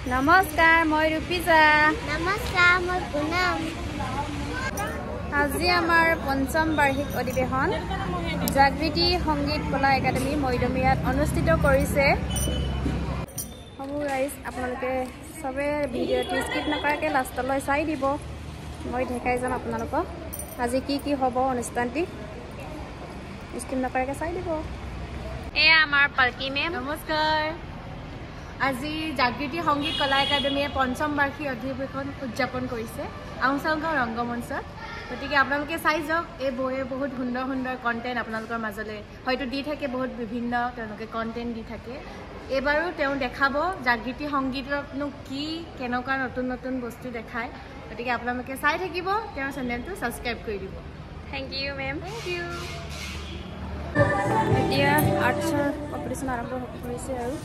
নমস্কাৰ মই ৰূপিজা নমস্কাৰ মই পুনম আজি আমাৰ পঞ্চম বাৰ্ষিক অধিৱেশন জাগৃতি সংগীত কলা একাডেমি মৈদমিয়াত অনুষ্ঠিত কৰিছে হ'ব গাইজ আপোনালোকে সবে ভিডিঅ'টি স্কিপ নকৰাকৈ লাষ্টলৈ চাই দিব মই দেখাই যাম আপোনালোকক আজি কি হ'ব অনুষ্ঠানটি স্কিপ নকৰাকৈ চাই দিব এয়া আমাৰ পালকি মেম নমস্কাৰ আজি জাগৃতি সংগীত কলা একাডেমিয়ে পঞ্চম বাৰ্ষিক অধিৱেশন উদযাপন কৰিছে আউচাংগাঁও ৰংগমঞ্চত গতিকে আপোনালোকে চাই যাওক এই বয়ে বহুত সুন্দৰ সুন্দৰ কণ্টেণ্ট আপোনালোকৰ মাজলৈ হয়তো দি থাকে বহুত বিভিন্ন তেওঁলোকে কণ্টেণ্ট দি থাকে এইবাৰো তেওঁ দেখাব জাগৃতি সংগীততনো কি কেনেকুৱা নতুন নতুন বস্তু দেখায় গতিকে আপোনালোকে চাই থাকিব তেওঁৰ চেনেলটো ছাবস্ক্ৰাইব কৰি দিব thank you ma'am thank you এতিয়া আৰ্টছৰ অপাৰেশ্যন আৰম্ভ কৰিছে আৰু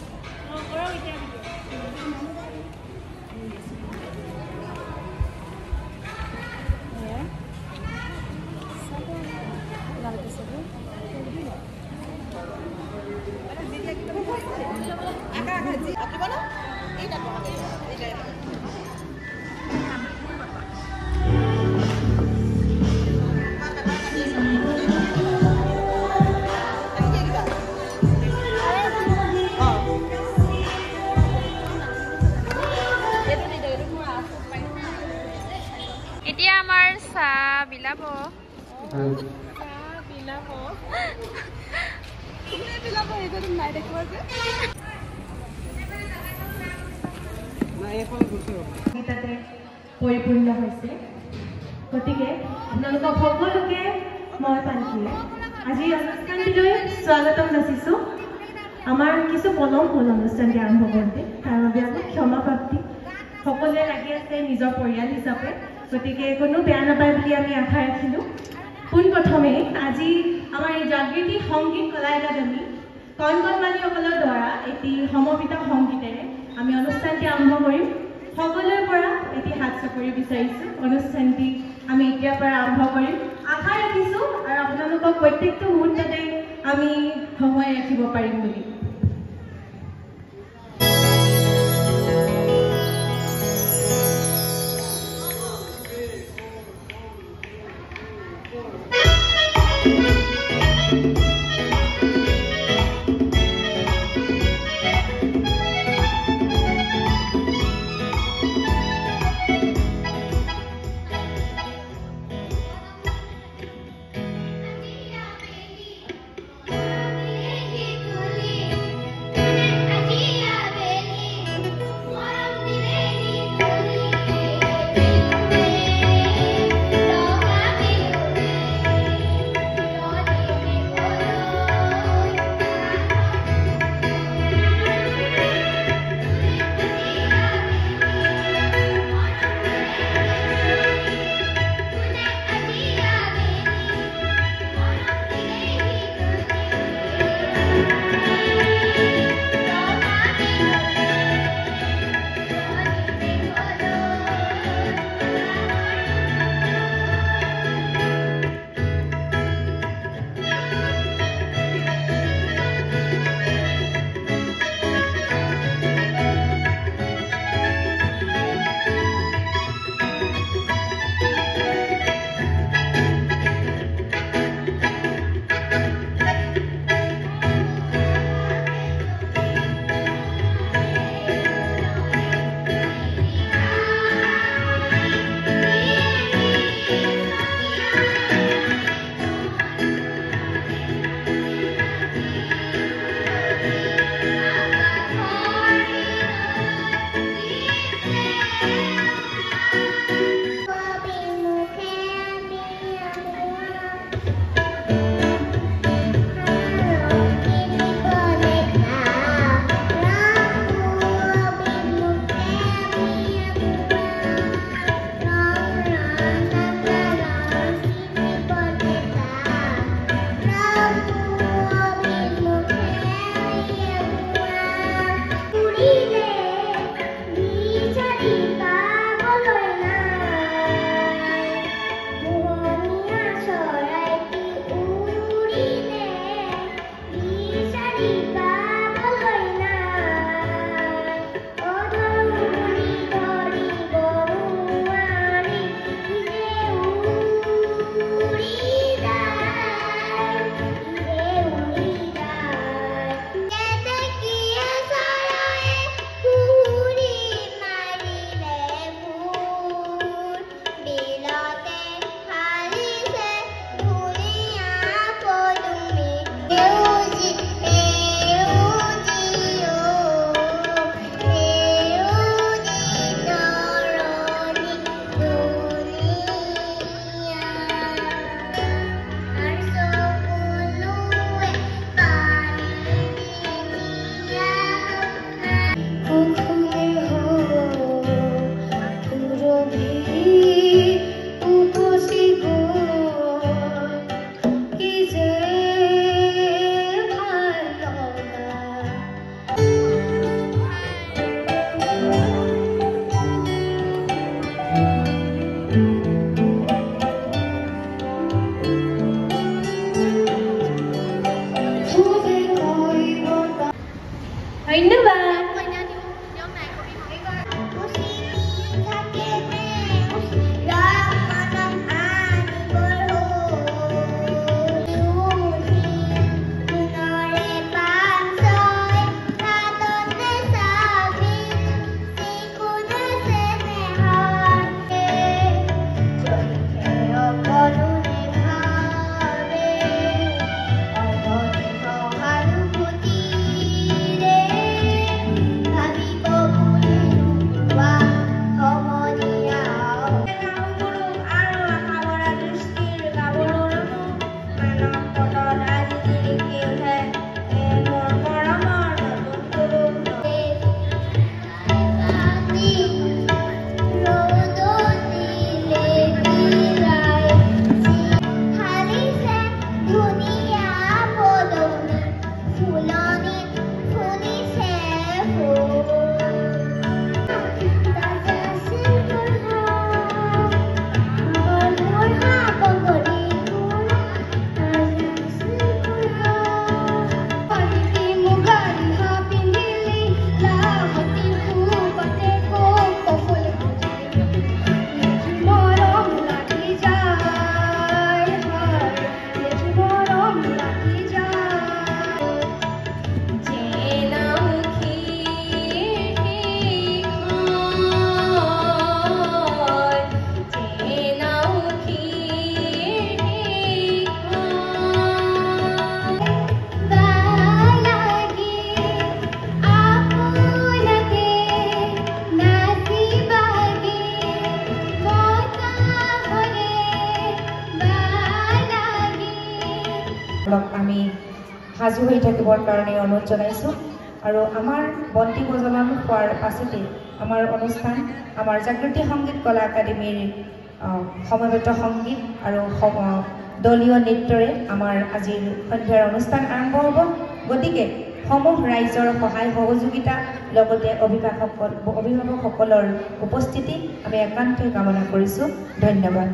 এতিয়া আমাৰ চাহ বিলাব পৰিপূৰ্ণ হৈছে গতিকে আপোনালোকক সকলোকে মই পালকিয়ে আজি অনুষ্ঠানটিলৈ স্বাগতম যাচিছো আমাৰ কিছু পলম হ'ল অনুষ্ঠানটি আৰম্ভ কৰোঁতে তাৰ বাবে আমি ক্ষমা প্ৰাৰ্থী সকলোৱে লাগি আছে নিজৰ পৰিয়াল হিচাপে গতিকে কোনো বেয়া নাপায় বুলি আমি আশা ৰাখিলোঁ পোনপ্ৰথমে আজি আমাৰ এই জাগৃতি সংগীত কলা একাডেমি কণকণমানীসকলৰ দ্বাৰা এটি সমবেত সংগীতেৰে আমি অনুষ্ঠানটি আৰম্ভ কৰিম সকলোৰে পৰা এটি হাত চাপৰি বিচাৰিছোঁ অনুষ্ঠানটি আমি এতিয়াৰ পৰা আৰম্ভ কৰিম আশা ৰাখিছোঁ আৰু আপোনালোকক প্ৰত্যেকটো মুহূৰ্ততে আমি সময় ৰাখিব পাৰিম বুলি সাজু হৈ থাকিবৰ কাৰণে অনুৰোধ জনাইছোঁ আৰু আমাৰ বন্তি প্ৰজ্বলন হোৱাৰ পাছতে আমাৰ অনুষ্ঠান আমাৰ জাগৃতি সংগীত কলা একাডেমীৰ সমবেত সংগীত আৰু দলীয় নৃত্যৰে আমাৰ আজিৰ সন্ধ্যাৰ অনুষ্ঠান আৰম্ভ হ'ব গতিকে সমূহ ৰাইজৰ সহায় সহযোগিতা লগতে অভিভাৱকসকলৰ উপস্থিতি আমি একান্তই কামনা কৰিছোঁ ধন্যবাদ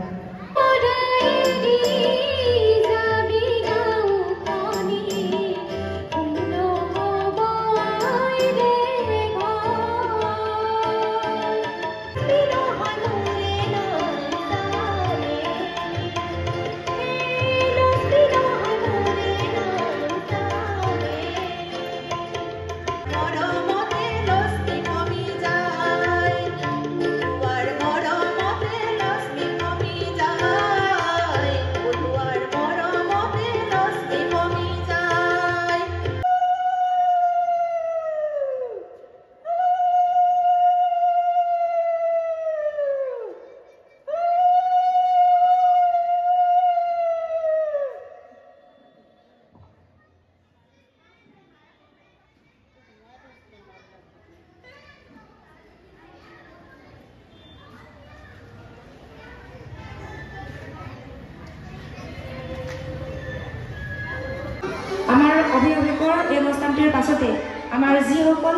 আমাৰ অভিভাৱকৰ এই অনুষ্ঠানটিৰ পাছতে আমাৰ যিসকল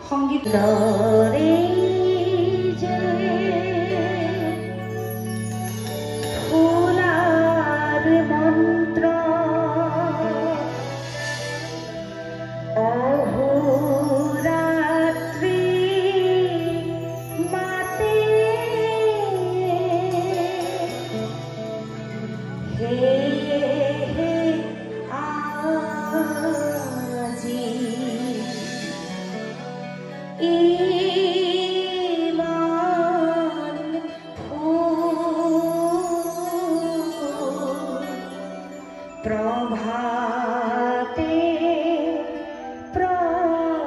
সংগীত মন্ত্ৰ অহোৰাত্ৰি মাতে প্রভাতে প্রভাতে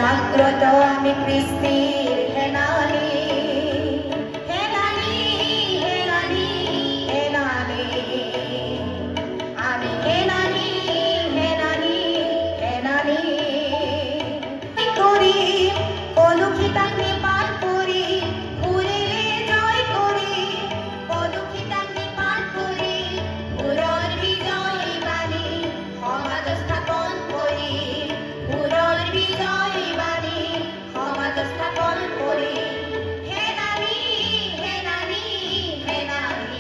জাগ্রত আমি কৃষ্ণের হেনালি হেনালি হেনালি হেনালি আমি হেনালি হেনালি হেনালি করি কলুষিতাক নিপাত করি ঘুরিলে জয় করি কলুষিতাক নিপাত করি ঘুৰৰ বিজয় বাণী সমাজ স্থাপন কৰি ঘুৰৰ বিজয় বাণী সমাজ স্থাপন কৰি হেনালি হেনালি হেনালি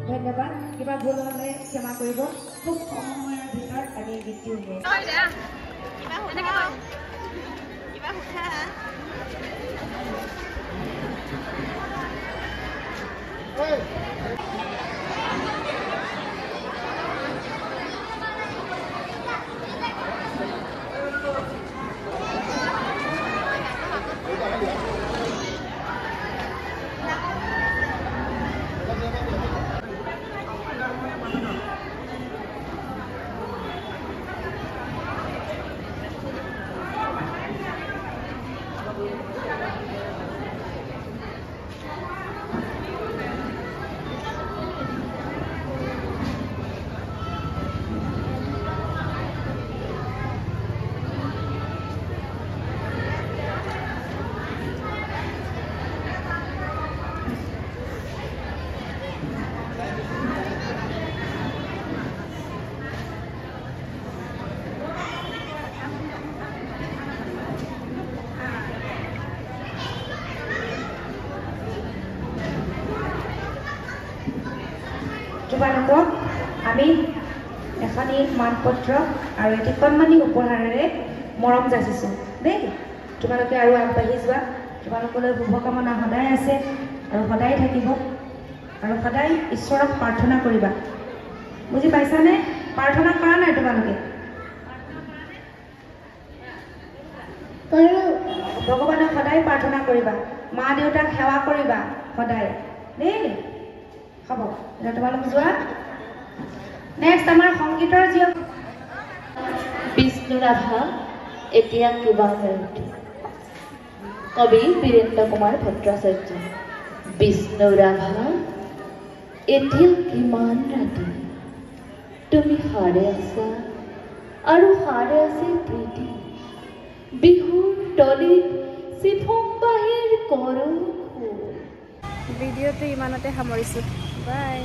ধন্যবাদ কিবা ভুল হলে ক্ষমা কৰিব খুব কম সময়ৰ ভিতৰত আমি গীতটি তোমালোকক আমি এখনি মানপত্ৰ আৰু এটি কণমানি উপহাৰেৰে মৰম যাচিছোঁ দেই তোমালোকে আৰু আগবাঢ়ি যোৱা তোমালোকলৈ শুভকামনা সদায় আছে আৰু সদায় থাকিব আৰু সদায় ঈশ্বৰক প্ৰাৰ্থনা কৰিবা বুজি পাইছানে প্ৰাৰ্থনা কৰা নাই তোমালোকে ভগৱানক সদায় প্ৰাৰ্থনা কৰিবা মা দেউতাক সেৱা কৰিবা সদায় দেই হ'ব এতিয়া তোমালোক যোৱা নেক্সট আমাৰ সংগীতৰ যি বিষ্ণু ৰাভা এতিয়া কিবা মেৰুতি কবি বীৰেন্দ্ৰ কুমাৰ ভট্টাচাৰ্য বিষ্ণু ৰাভা এতিয়া কিমান ৰাতি তুমি সাৰে আছা আৰু সাৰে আছে প্ৰীতি বিহুৰ তলিত চিফুং বাহিৰ কৰো ভিডিঅ'টো ইমানতে সামৰিছোঁ বাই